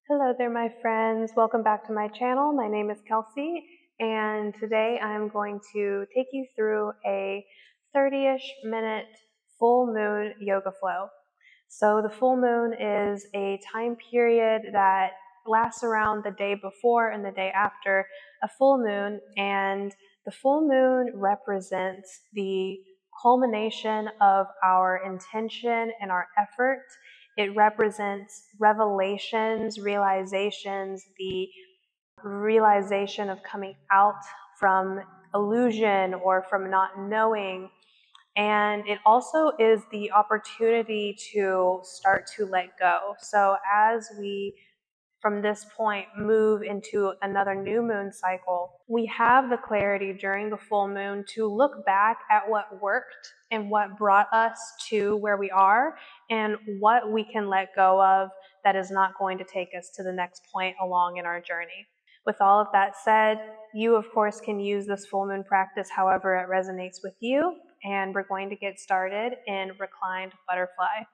Hello there, my friends. Welcome back to my channel. My name is Kelsey, and today I'm going to take you through a 30-ish minute full moon yoga flow. So the full moon is a time period that lasts around the day before and the day after a full moon, and the full moon represents the culmination of our intention and our effort. It represents revelations, realizations, the realization of coming out from illusion or from not knowing. And it also is the opportunity to start to let go. So as we, from this point, move into another new moon cycle, we have the clarity during the full moon to look back at what worked and what brought us to where we are and what we can let go of that is not going to take us to the next point along in our journey. With all of that said, you of course can use this full moon practice however it resonates with you, and we're going to get started in reclined butterfly.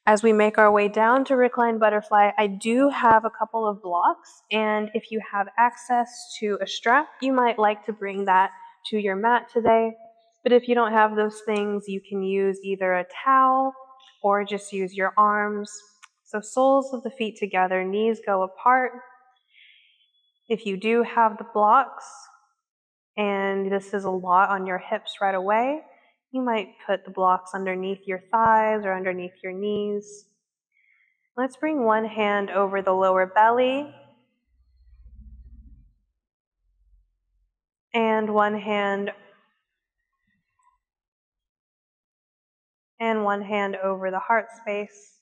As we make our way down to reclined butterfly, I do have a couple of blocks, and if you have access to a strap, you might like to bring that to your mat today. But if you don't have those things, you can use either a towel or just use your arms. So soles of the feet together, knees go apart. If you do have the blocks, and this is a lot on your hips right away, you might put the blocks underneath your thighs or underneath your knees. Let's bring one hand over the lower belly and one hand over the heart space.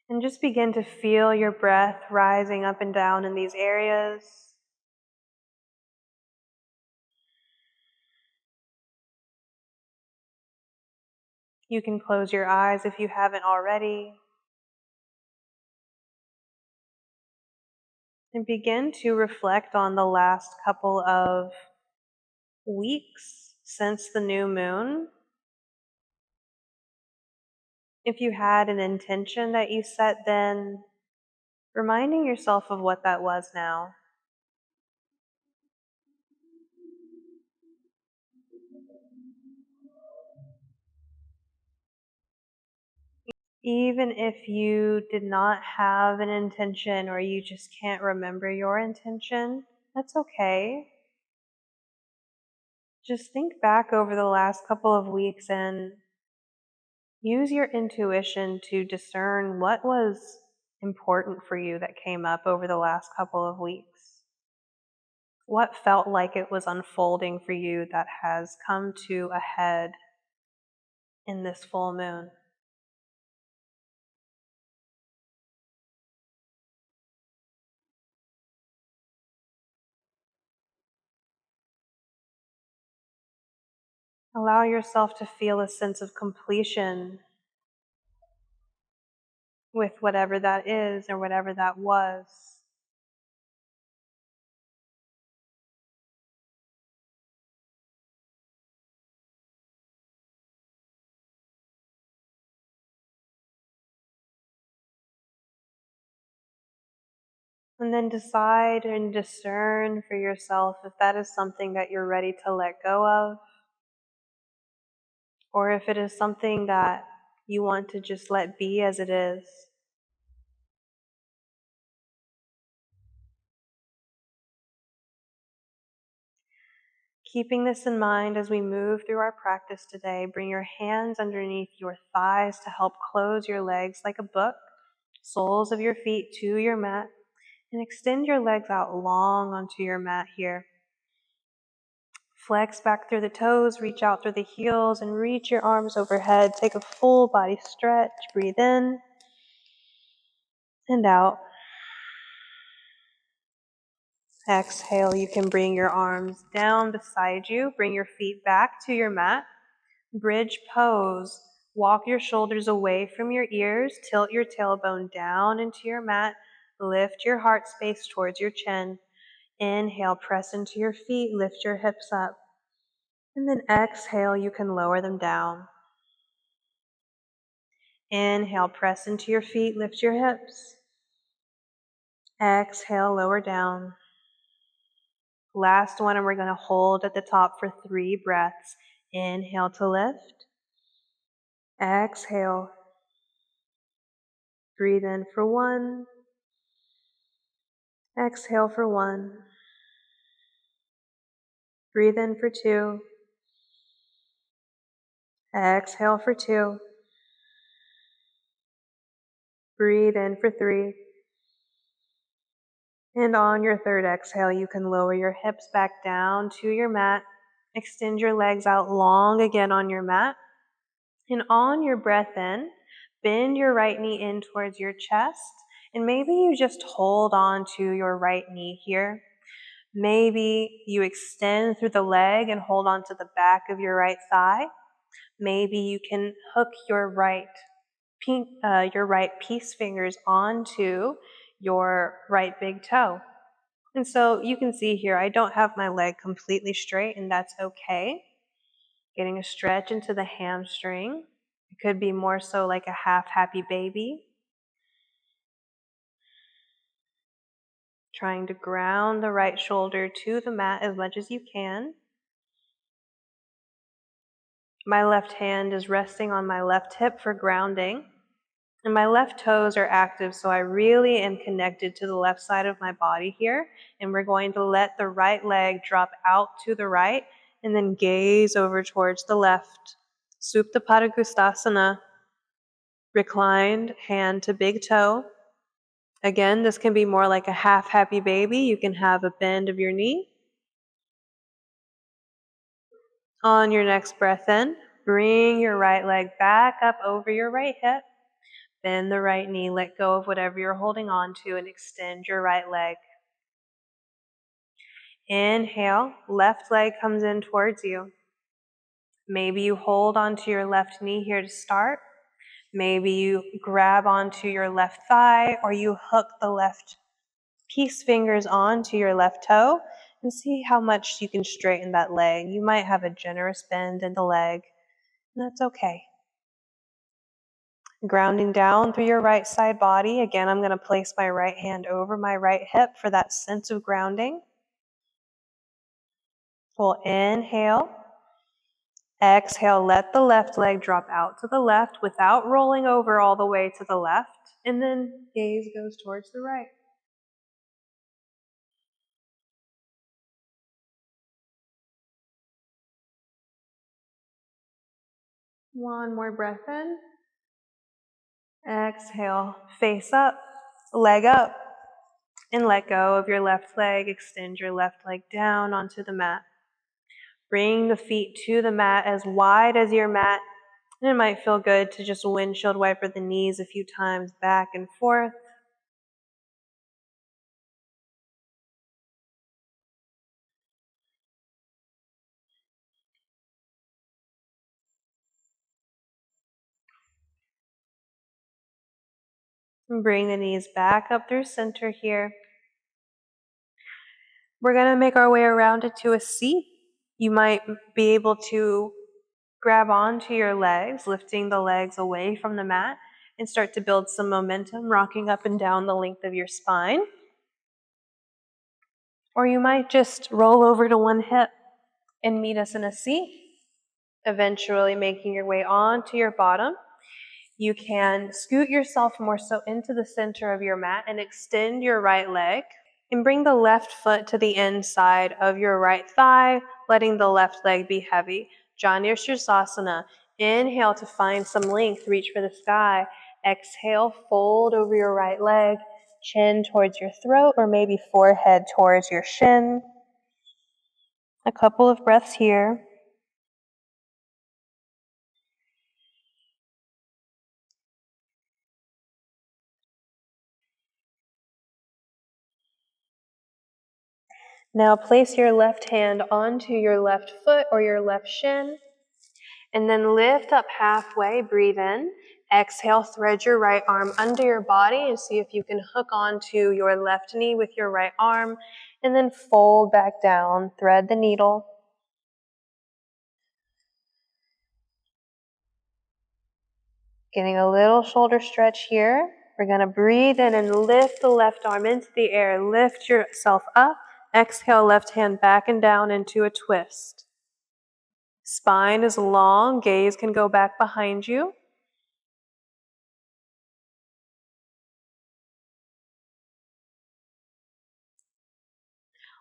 And just begin to feel your breath rising up and down in these areas. You can close your eyes if you haven't already. And begin to reflect on the last couple of weeks since the new moon. If you had an intention that you set then, reminding yourself of what that was now. Even if you did not have an intention or you just can't remember your intention, that's okay. Just think back over the last couple of weeks and use your intuition to discern what was important for you that came up over the last couple of weeks. What felt like it was unfolding for you that has come to a head in this full moon? Allow yourself to feel a sense of completion with whatever that is or whatever that was. And then decide and discern for yourself if that is something that you're ready to let go of, or if it is something that you want to just let be as it is. Keeping this in mind as we move through our practice today, bring your hands underneath your thighs to help close your legs like a book, soles of your feet to your mat, and extend your legs out long onto your mat here. Flex back through the toes, reach out through the heels, and reach your arms overhead. Take a full body stretch. Breathe in and out. Exhale, you can bring your arms down beside you. Bring your feet back to your mat. Bridge pose. Walk your shoulders away from your ears. Tilt your tailbone down into your mat. Lift your heart space towards your chin. Inhale, press into your feet. Lift your hips up. And then exhale, you can lower them down. Inhale, press into your feet. Lift your hips. Exhale, lower down. Last one, and we're going to hold at the top for 3 breaths. Inhale to lift. Exhale. Breathe in for 1. Exhale for 1. Breathe in for 2. Exhale for 2. Breathe in for 3. And on your third exhale, you can lower your hips back down to your mat. Extend your legs out long again on your mat. And on your breath in, bend your right knee in towards your chest. And maybe you just hold on to your right knee here. Maybe you extend through the leg and hold on to the back of your right thigh. Maybe you can hook your right peace fingers onto your right big toe. And so you can see here, I don't have my leg completely straight, and that's okay. Getting a stretch into the hamstring. It could be more so like a half happy baby. Trying to ground the right shoulder to the mat as much as you can. My left hand is resting on my left hip for grounding. And my left toes are active, so I really am connected to the left side of my body here. And we're going to let the right leg drop out to the right and then gaze over towards the left. Supta Padangusthasana. Reclined hand to big toe. Again, this can be more like a half happy baby. You can have a bend of your knee. On your next breath in, bring your right leg back up over your right hip. Bend the right knee, let go of whatever you're holding on to, and extend your right leg. Inhale, left leg comes in towards you. Maybe you hold onto your left knee here to start. Maybe you grab onto your left thigh, or you hook the left peace fingers onto your left toe and see how much you can straighten that leg. You might have a generous bend in the leg, and that's okay. Grounding down through your right side body. Again, I'm going to place my right hand over my right hip for that sense of grounding. We'll inhale. Exhale, let the left leg drop out to the left without rolling over all the way to the left. And then gaze goes towards the right. One more breath in. Exhale, face up, leg up, and let go of your left leg. Extend your left leg down onto the mat. Bring the feet to the mat as wide as your mat. And it might feel good to just windshield wiper the knees a few times back and forth. And bring the knees back up through center here. We're going to make our way around it to a seat. You might be able to grab onto your legs, lifting the legs away from the mat, and start to build some momentum, rocking up and down the length of your spine. Or you might just roll over to one hip and meet us in a seat, eventually making your way onto your bottom. You can scoot yourself more so into the center of your mat and extend your right leg. And bring the left foot to the inside of your right thigh, letting the left leg be heavy. Janu Sirsasana. Inhale to find some length, reach for the sky. Exhale, fold over your right leg, chin towards your throat, or maybe forehead towards your shin. A couple of breaths here. Now place your left hand onto your left foot or your left shin, and then lift up halfway, breathe in. Exhale, thread your right arm under your body and see if you can hook onto your left knee with your right arm, and then fold back down, thread the needle. Getting a little shoulder stretch here. We're going to breathe in and lift the left arm into the air. Lift yourself up. Exhale, left hand back and down into a twist. Spine is long. Gaze can go back behind you.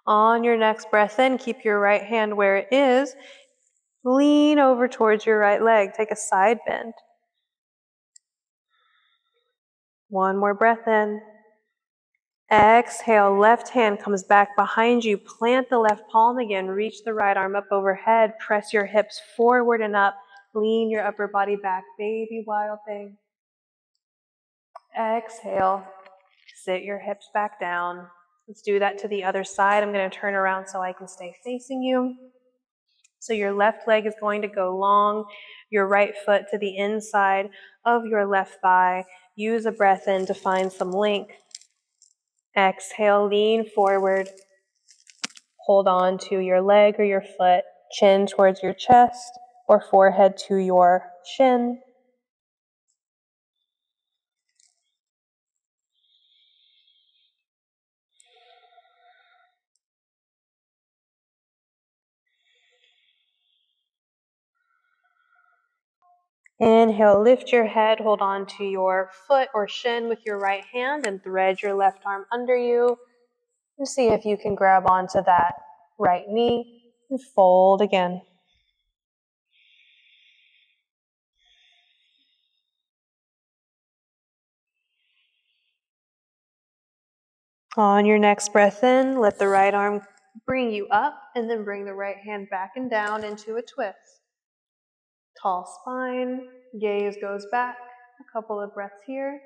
On your next breath in, keep your right hand where it is. Lean over towards your right leg. Take a side bend. One more breath in. Exhale, left hand comes back behind you. Plant the left palm again. Reach the right arm up overhead. Press your hips forward and up. Lean your upper body back. Baby wild thing. Exhale. Sit your hips back down. Let's do that to the other side. I'm going to turn around so I can stay facing you. So your left leg is going to go long. Your right foot to the inside of your left thigh. Use a breath in to find some length. Exhale, lean forward. Hold on to your leg or your foot, chin towards your chest or forehead to your shin. Inhale, lift your head, hold on to your foot or shin with your right hand and thread your left arm under you. And see if you can grab onto that right knee and fold again. On your next breath in, let the right arm bring you up and then bring the right hand back and down into a twist. Tall spine, gaze goes back. A couple of breaths here.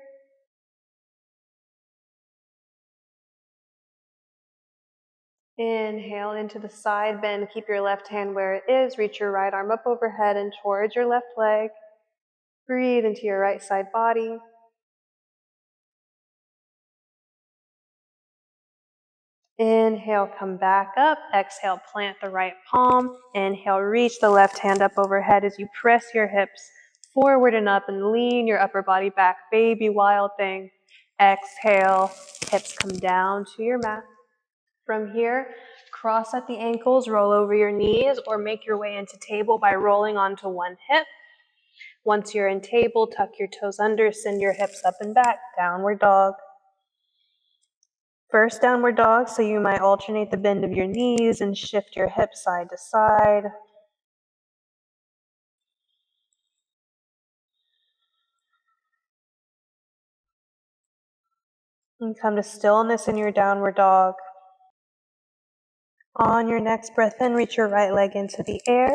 Inhale into the side bend. Keep your left hand where it is. Reach your right arm up overhead and towards your left leg. Breathe into your right side body. Inhale, come back up. Exhale, plant the right palm. Inhale, reach the left hand up overhead as you press your hips forward and up and lean your upper body back. Baby wild thing. Exhale, hips come down to your mat. From here, cross at the ankles, roll over your knees, or make your way into table by rolling onto one hip. Once you're in table, tuck your toes under, send your hips up and back, downward dog. First downward dog, so you might alternate the bend of your knees and shift your hips side to side. And come to stillness in your downward dog. On your next breath in, reach your right leg into the air.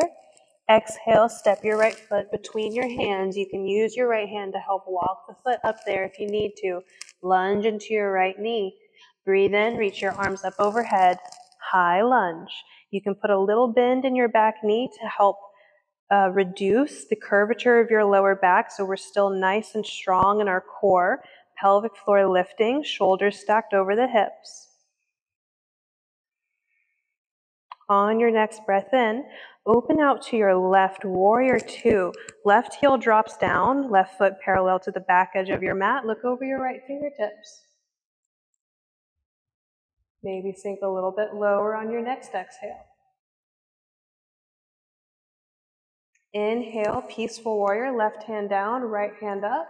Exhale, step your right foot between your hands. You can use your right hand to help walk the foot up there if you need to. Lunge into your right knee. Breathe in, reach your arms up overhead. High lunge. You can put a little bend in your back knee to help reduce the curvature of your lower back so we're still nice and strong in our core. Pelvic floor lifting, shoulders stacked over the hips. On your next breath in, open out to your left, warrior two. Left heel drops down, left foot parallel to the back edge of your mat. Look over your right fingertips. Maybe sink a little bit lower on your next exhale. Inhale, peaceful warrior, left hand down, right hand up.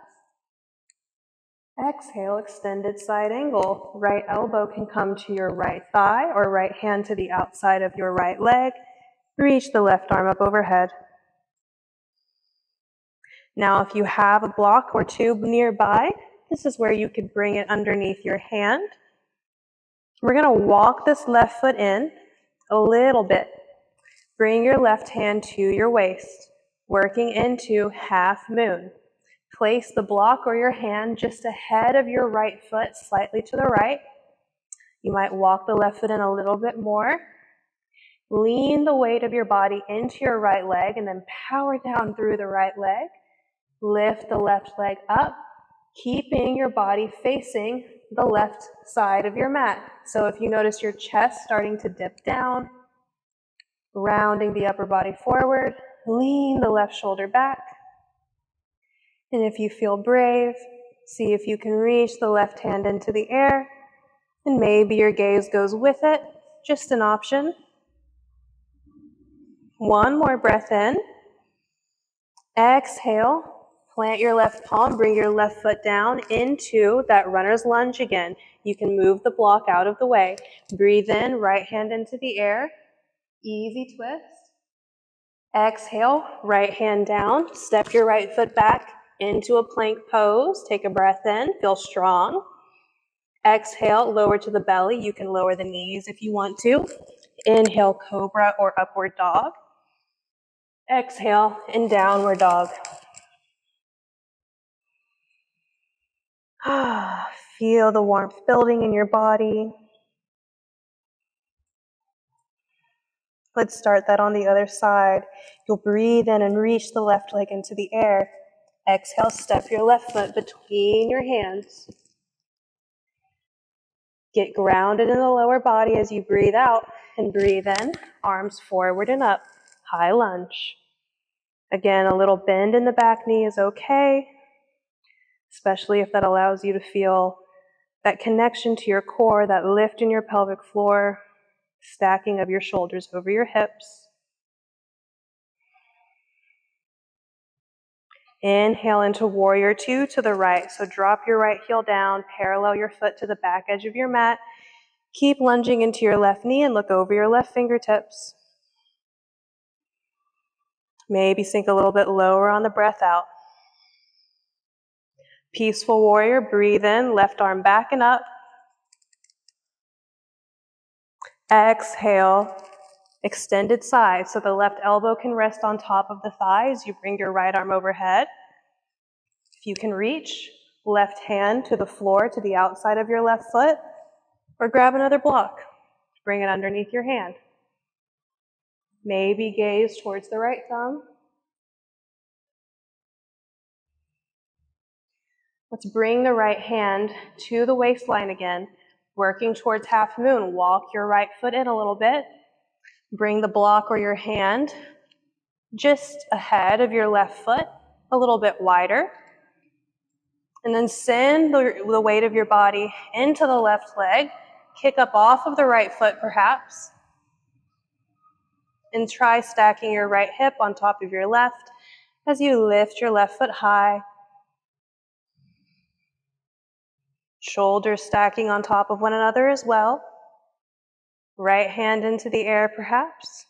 Exhale, extended side angle. Right elbow can come to your right thigh or right hand to the outside of your right leg. Reach the left arm up overhead. Now, if you have a block or two nearby, this is where you could bring it underneath your hand. We're going to walk this left foot in a little bit. Bring your left hand to your waist, working into half moon. Place the block or your hand just ahead of your right foot, slightly to the right. You might walk the left foot in a little bit more. Lean the weight of your body into your right leg and then power down through the right leg. Lift the left leg up, keeping your body facing the left side of your mat. So if you notice your chest starting to dip down, rounding the upper body forward, lean the left shoulder back. And if you feel brave, See if you can reach the left hand into the air, and maybe your gaze goes with it, just an option. One more breath in. Exhale, plant your left palm, bring your left foot down into that runner's lunge again. You can move the block out of the way. Breathe in, right hand into the air. Easy twist. Exhale, right hand down. Step your right foot back into a plank pose. Take a breath in, feel strong. Exhale, lower to the belly. You can lower the knees if you want to. Inhale, cobra or upward dog. Exhale, and downward dog. Feel the warmth building in your body. Let's start that on the other side. You'll breathe in and reach the left leg into the air. Exhale, step your left foot between your hands. Get grounded in the lower body as you breathe out, and breathe in, arms forward and up, high lunge. Again, a little bend in the back knee is okay, especially if that allows you to feel that connection to your core, that lift in your pelvic floor, stacking of your shoulders over your hips. Inhale into warrior two to the right. So drop your right heel down, parallel your foot to the back edge of your mat. Keep lunging into your left knee and look over your left fingertips. Maybe sink a little bit lower on the breath out. Peaceful warrior, breathe in, left arm back and up. Exhale, extended side, so the left elbow can rest on top of the thighs. You bring your right arm overhead. If you can reach, left hand to the floor, to the outside of your left foot, or grab another block. Bring it underneath your hand. Maybe gaze towards the right thumb. Let's bring the right hand to the waistline again, working towards half moon. Walk your right foot in a little bit. Bring the block or your hand just ahead of your left foot, a little bit wider. And then send the weight of your body into the left leg. Kick up off of the right foot perhaps. And try stacking your right hip on top of your left as you lift your left foot high. Shoulders stacking on top of one another as well. Right hand into the air perhaps.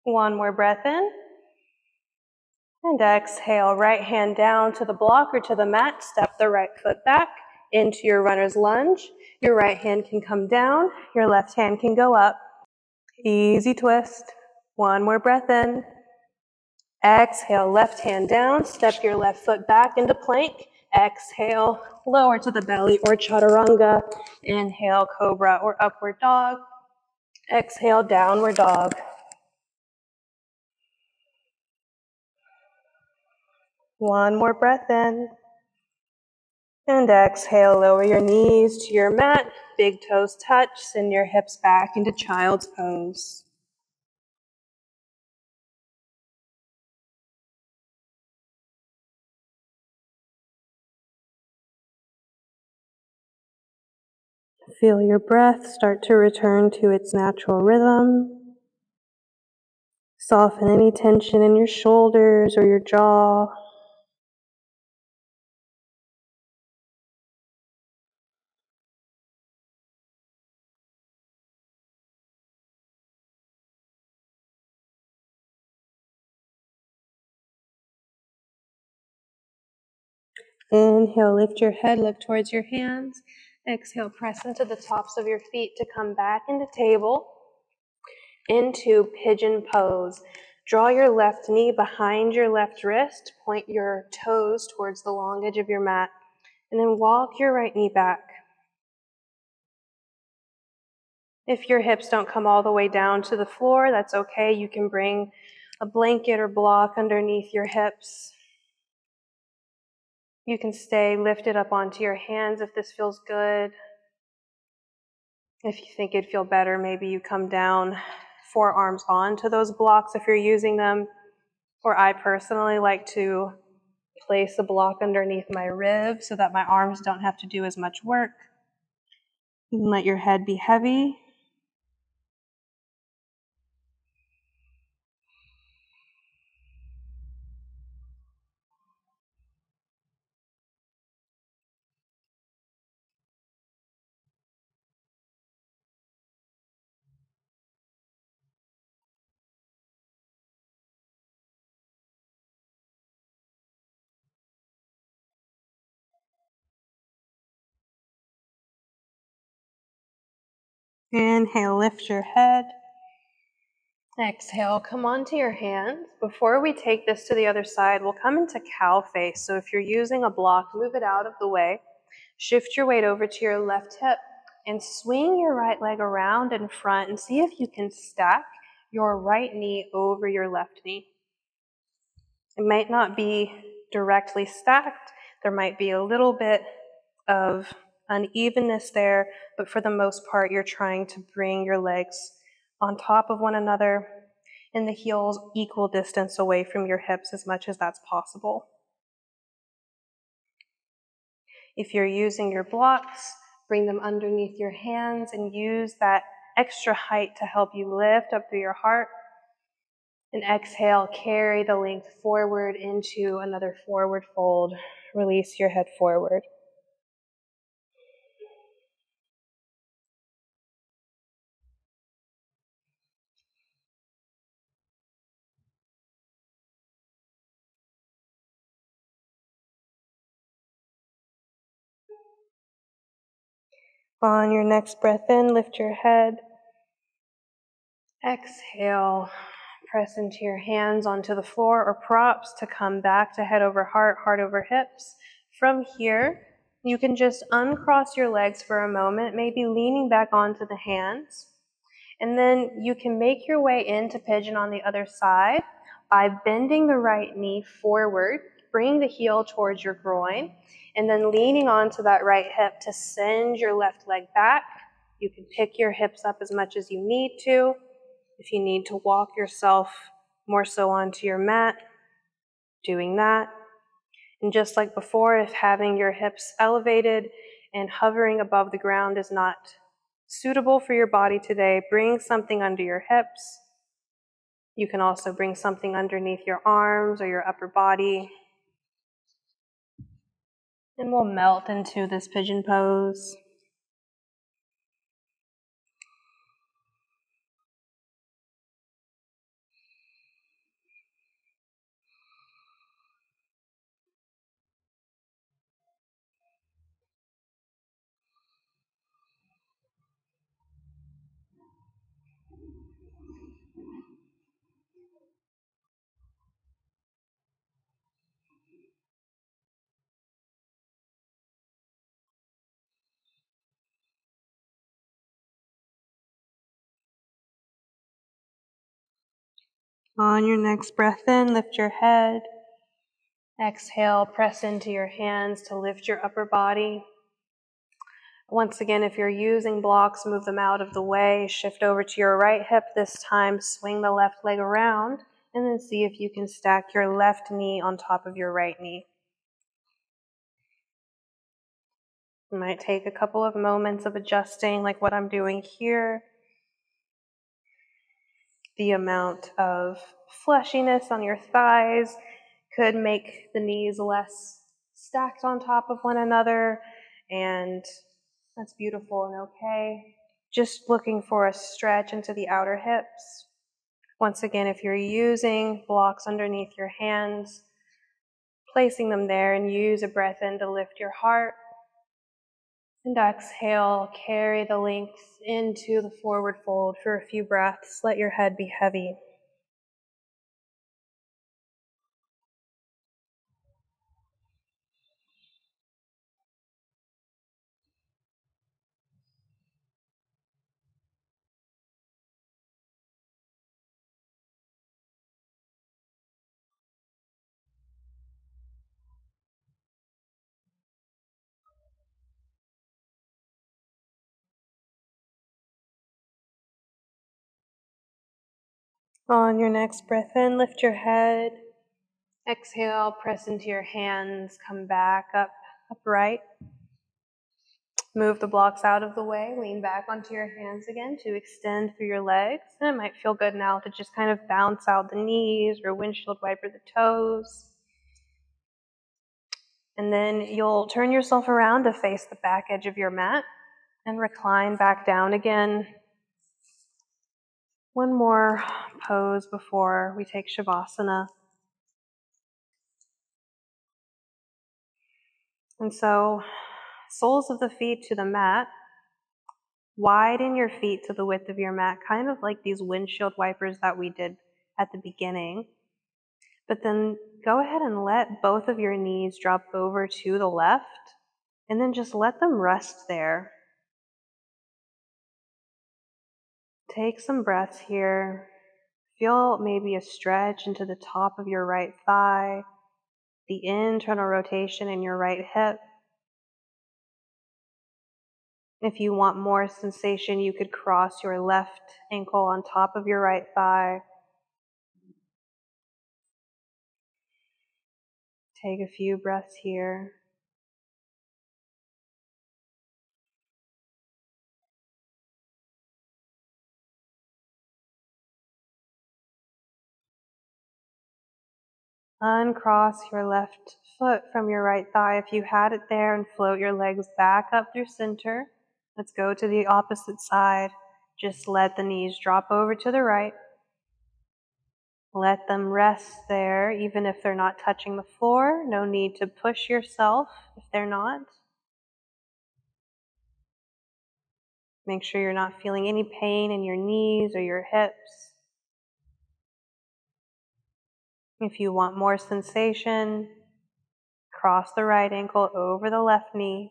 One more breath in. And exhale, right hand down to the block or to the mat. Step the right foot back into your runner's lunge. Your right hand can come down. Your left hand can go up. Easy twist. One more breath in. Exhale, left hand down. Step your left foot back into plank. Exhale, lower to the belly or chaturanga. Inhale, cobra or upward dog. Exhale, downward dog. One more breath in. And exhale, lower your knees to your mat. Big toes touch. Send your hips back into child's pose. Feel your breath start to return to its natural rhythm. Soften any tension in your shoulders or your jaw. Inhale, lift your head, look towards your hands. Exhale, press into the tops of your feet to come back into table, into pigeon pose. Draw your left knee behind your left wrist, point your toes towards the long edge of your mat, and then walk your right knee back. If your hips don't come all the way down to the floor, that's okay. You can bring a blanket or block underneath your hips. You can stay lifted up onto your hands if this feels good. If you think it'd feel better, maybe you come down forearms onto those blocks if you're using them, or I personally like to place a block underneath my ribs so that my arms don't have to do as much work. You can let your head be heavy. Inhale, lift your head. Exhale, come onto your hands. Before we take this to the other side, we'll come into cow face. So if you're using a block, move it out of the way. Shift your weight over to your left hip and swing your right leg around in front and see if you can stack your right knee over your left knee. It might not be directly stacked. There might be a little bit of unevenness there, but for the most part, you're trying to bring your legs on top of one another and the heels equal distance away from your hips as much as that's possible. If you're using your blocks, bring them underneath your hands and use that extra height to help you lift up through your heart. And exhale, carry the length forward into another forward fold. Release your head forward. On your next breath in, lift your head. Exhale, press into your hands onto the floor or props to come back to head over heart, heart over hips. From here, you can just uncross your legs for a moment, maybe leaning back onto the hands. And then you can make your way into pigeon on the other side by bending the right knee forward, bring the heel towards your groin, and then leaning onto that right hip to send your left leg back. You can pick your hips up as much as you need to. If you need to walk yourself more so onto your mat, doing that. And just like before, if having your hips elevated and hovering above the ground is not suitable for your body today, bring something under your hips. You can also bring something underneath your arms or your upper body. And we'll melt into this pigeon pose. On your next breath in, lift your head. Exhale, press into your hands to lift your upper body. Once again, if you're using blocks, move them out of the way. Shift over to your right hip this time. Swing the left leg around, and then see if you can stack your left knee on top of your right knee. It might take a couple of moments of adjusting, like what I'm doing here. The amount of fleshiness on your thighs could make the knees less stacked on top of one another, and that's beautiful and okay. Just looking for a stretch into the outer hips. Once again, if you're using blocks underneath your hands, placing them there, and use a breath in to lift your heart. And exhale, carry the length into the forward fold for a few breaths. Let your head be heavy. On your next breath in, lift your head. Exhale, press into your hands, come back up, upright. Move the blocks out of the way, lean back onto your hands again to extend through your legs. And it might feel good now to just kind of bounce out the knees or windshield wiper the toes. And then you'll turn yourself around to face the back edge of your mat and recline back down again. One more pose before we take Shavasana. And so, soles of the feet to the mat, widen your feet to the width of your mat, kind of like these windshield wipers that we did at the beginning. But then go ahead and let both of your knees drop over to the left, and then just let them rest there. Take some breaths here. Feel maybe a stretch into the top of your right thigh, the internal rotation in your right hip. If you want more sensation, you could cross your left ankle on top of your right thigh. Take a few breaths here. Uncross your left foot from your right thigh if you had it there, and float your legs back up through center. Let's go to the opposite side. Just let the knees drop over to the right. Let them rest there, even if they're not touching the floor. No need to push yourself if they're not. Make sure you're not feeling any pain in your knees or your hips. If you want more sensation, cross the right ankle over the left knee.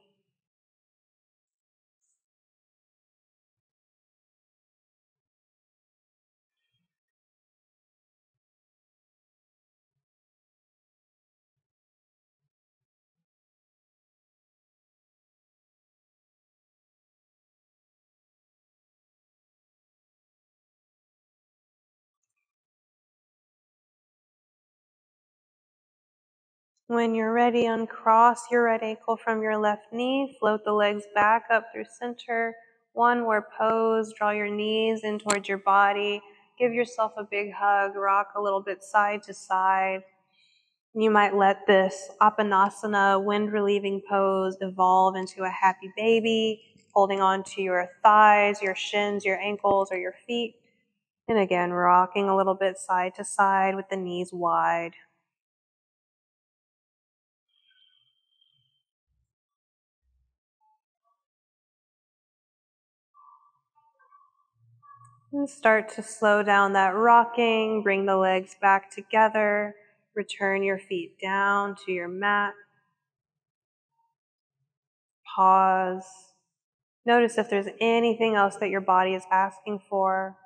When you're ready, uncross your right ankle from your left knee. Float the legs back up through center. One more pose. Draw your knees in towards your body. Give yourself a big hug. Rock a little bit side to side. You might let this Apanasana, wind-relieving pose, evolve into a happy baby, holding on to your thighs, your shins, your ankles, or your feet. And again, rocking a little bit side to side with the knees wide. And start to slow down that rocking, bring the legs back together, return your feet down to your mat. Pause. Notice if there's anything else that your body is asking for.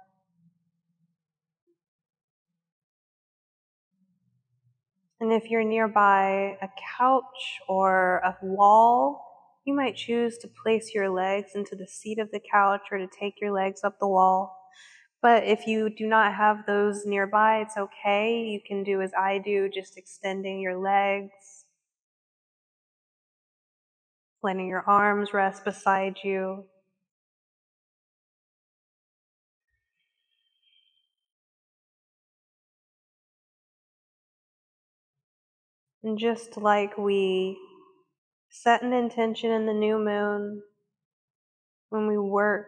And if you're nearby a couch or a wall, you might choose to place your legs into the seat of the couch or to take your legs up the wall. But if you do not have those nearby, it's okay. You can do as I do, just extending your legs, letting your arms rest beside you. And just like we set an intention in the new moon, when we work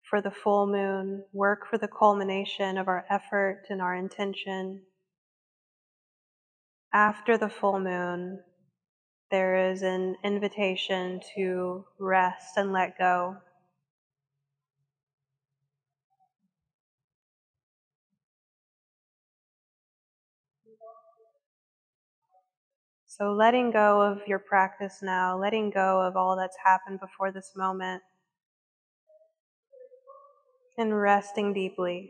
for the full moon, work for the culmination of our effort and our intention, after the full moon, there is an invitation to rest and let go. So letting go of your practice now, letting go of all that's happened before this moment, and resting deeply.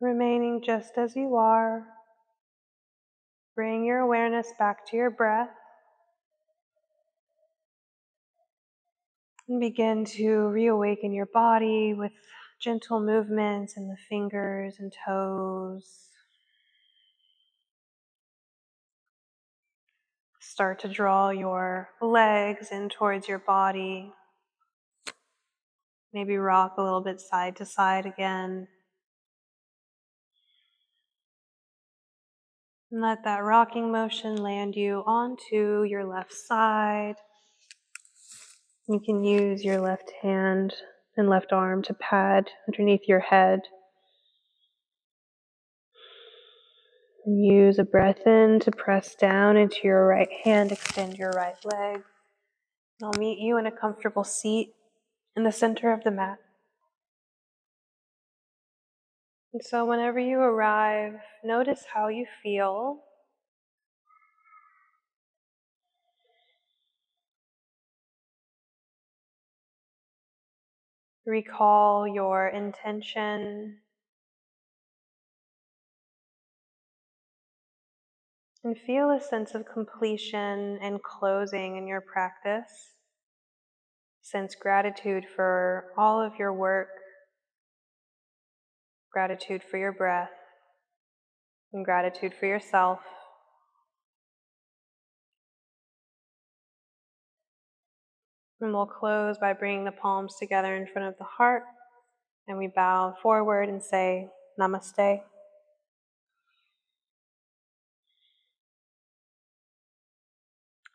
remaining just as you are. Bring your awareness back to your breath and begin to reawaken your body with gentle movements in the fingers and toes. Start to draw your legs in towards your body. Maybe rock a little bit side to side again. And let that rocking motion land you onto your left side. You can use your left hand and left arm to pad underneath your head. And use a breath in to press down into your right hand, extend your right leg. And I'll meet you in a comfortable seat in the center of the mat. And so whenever you arrive, notice how you feel. Recall your intention and feel a sense of completion and closing in your practice. Sense gratitude for all of your work, gratitude for your breath, and gratitude for yourself. And we'll close by bringing the palms together in front of the heart, and we bow forward and say Namaste.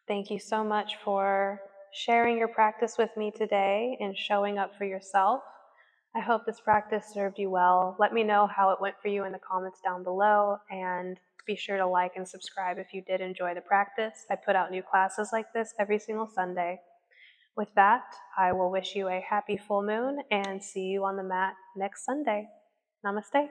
Thank you so much for sharing your practice with me today and showing up for yourself. I hope this practice served you well. Let me know how it went for you in the comments down below, and be sure to like and subscribe if you did enjoy the practice. I put out new classes like this every single Sunday. With that, I will wish you a happy full moon and see you on the mat next Sunday. Namaste.